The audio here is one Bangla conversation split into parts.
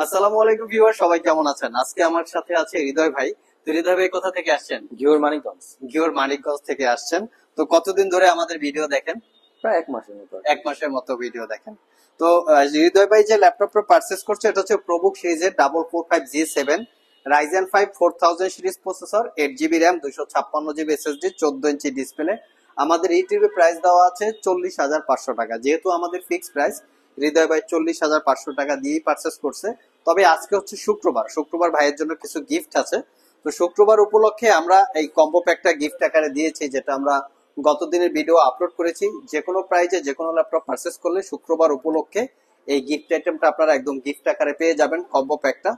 আসসালামু আলাইকুম ভিউয়ার, সবাই কেমন আছেন? আজকে আমার সাথে আছে হৃদয় ভাই। তো হৃদয় ভাই কোথা থেকে আসছেন? ঘিওর মানিকগঞ্জ। ঘিওর মানিকগঞ্জ থেকে আসছেন। তো কতদিন ধরে আমাদের ভিডিও দেখেন? প্রায় 1 মাসের মতো। 1 মাসের মতো ভিডিও দেখেন। তো হৃদয় ভাই যে ল্যাপটপটা পারচেস করছে এটা হচ্ছে প্রবুক সিরিজের 445G7 Ryzen 5 4000 series processor, 8GB RAM, 256GB SSD, 14 inch display. আমাদের ইউটিউবে প্রাইস দেওয়া আছে 40,500 টাকা। যেহেতু আমাদের ফিক্সড প্রাইস, হৃদয় ভাই 40,500 টাকা দিয়েই পারচেস করছে। তবে আজকে হচ্ছে শুক্রবার ভাইয়ের জন্য কিছু গিফট আছে। তো শুক্রবার উপলক্ষে আমরা এই কম্বো প্যাকটা গিফট আকারে দিয়েছি, যেটা আমরা গত দিনের ভিডিও আপলোড করেছি। যে কোনো প্রাইজে যে কোনো ল্যাপটপ পারচেস করলে শুক্রবার উপলক্ষে এই গিফট আইটেমটা আপনারা একদম গিফট আকারে পেয়ে যাবেন, কম্বো প্যাকটা।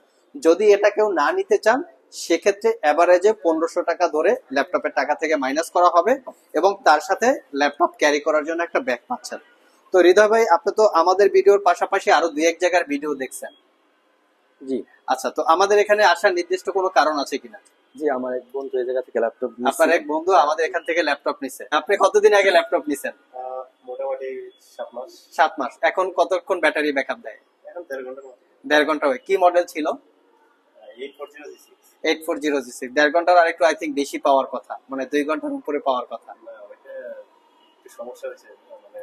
যদি এটা কেউ না নিতে চান, সেক্ষেত্রে এভারেজে 1500 টাকা ধরে ল্যাপটপের টাকা থেকে মাইনাস করা হবে এবং তার সাথে ল্যাপটপ ক্যারি করার জন্য একটা ব্যাগ পাচ্ছেন। তো হৃদয় ভাই, আপনি তো আমাদের ভিডিওর পাশাপাশি আরো 2-1 জায়গার ভিডিও দেখছেন। জি আচ্ছা, তো আমাদের এখানে আসার নির্দিষ্ট কোনো কারণ আছে কিনা? জি, আমার এক বন্ধু এই জায়গা থেকে ল্যাপটপ আপনার এক বন্ধু আমাদের এখান থেকে ল্যাপটপ নিছে। আপনি কতদিন আগে ল্যাপটপ নিছেন? মোটামুটি 7 মাস। 7 মাস। এখন কতক্ষণ ব্যাটারি ব্যাকআপ দেয়? এখন 1.5 ঘন্টার মতো। 1.5 ঘন্টা হয়। কি মডেল ছিল? 840G6। 840G6। 1.5 ঘন্টার আরেকটু আই থিঙ্ক বেশি পাওয়ার কথা, মানে 2 ঘন্টার উপরে পাওয়ার কথা। না, ওইটা একটু সমস্যা হয়েছে, মানে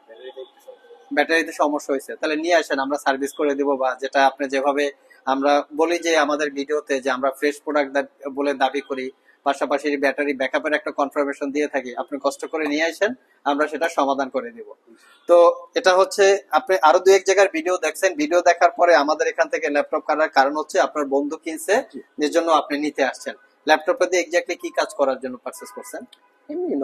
ব্যাটারিতে একটু সমস্যা। ব্যাটারিতে সমস্যা হয়েছে, তাহলে নিয়ে আসেন, আমরা সার্ভিস করে দিব। বা যেটা আপনি যেভাবে আমরা বলি যে আমাদের ভিডিওতে যে আমরা ফ্রেশ প্রোডাক্ট বলে দাবি করি, পাশাপাশি ব্যাটারি ব্যাকআপের একটা কনফার্মেশন দিয়ে থাকি, আপনি কষ্ট করে নিয়ে আসেন, আমরা সেটা সমাধান করে দিব। তো এটা হচ্ছে, আপনি আরো 2-1 জায়গার ভিডিও দেখছেন। ভিডিও দেখার পরে আমাদের এখান থেকে ল্যাপটপ কেনার কারণ হচ্ছে আপনার বন্ধু কিনছে, যে জন্য আপনি নিতে আসছেন। ল্যাপটপটা দিয়ে এক্স্যাক্টলি কি কাজ করার জন্য পারচেস করছেন? এমনি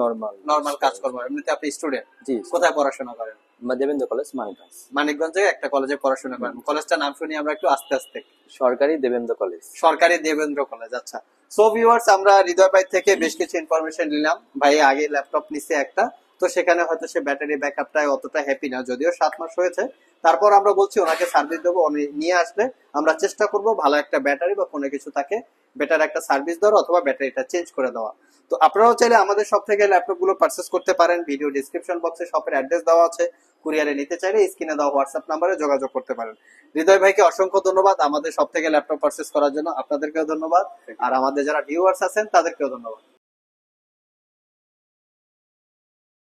নরমাল কাজ করবেন। এমনিতে আপনি স্টুডেন্ট? জি। কোথায় পড়াশোনা করেন? দেবেন্দ্র কলেজ মানিকগঞ্জ। মানিকগঞ্জে একটা কলেজে পড়াশোনা করেন। কলেজটার নাম শুনি আমরা একটু আস্তে আস্তে। সরকারি দেবেন্দ্র কলেজ। সরকারি দেবেন্দ্র কলেজ। আচ্ছা, সো ভিউয়ার্স, আমরা হৃদয় ভাই থেকে বেশ কিছু ইনফরমেশন নিলাম। ভাই আগে ল্যাপটপ নিছে একটা, তো সেখানে হয়তো সে ব্যাটারি ব্যাকআপটায় অতটা হ্যাপি না, যদিও 7 মাস হয়েছে। তারপর আমরা বলছি ওনাকে সার্ভিস দেবো, উনি নিয়ে আসলে আমরা চেষ্টা করব ভালো একটা ব্যাটারি বা কোনো কিছু তাকে বেটার একটা সার্ভিস দেওয়ার, অথবা ব্যাটারিটা চেঞ্জ করে দেওয়া। তো আপনারাও চাইলে আমাদের সব থেকে ল্যাপটপ গুলো পারচেস করতে পারেন। ভিডিও ডিসক্রিপশন বক্সে শপের অ্যাড্রেস দেওয়া আছে। কুরিয়ারে নিতে চাইলে স্ক্রিনে দেওয়া হোয়াটসঅ্যাপ নাম্বারে যোগাযোগ করতে পারেন। হৃদয় ভাইকে অসংখ্য ধন্যবাদ আমাদের সব থেকে ল্যাপটপ পারচেস করার জন্য। আপনাদেরকেও ধন্যবাদ, আর আমাদের যারা ভিউয়ার্স আছেন তাদেরকেও ধন্যবাদ।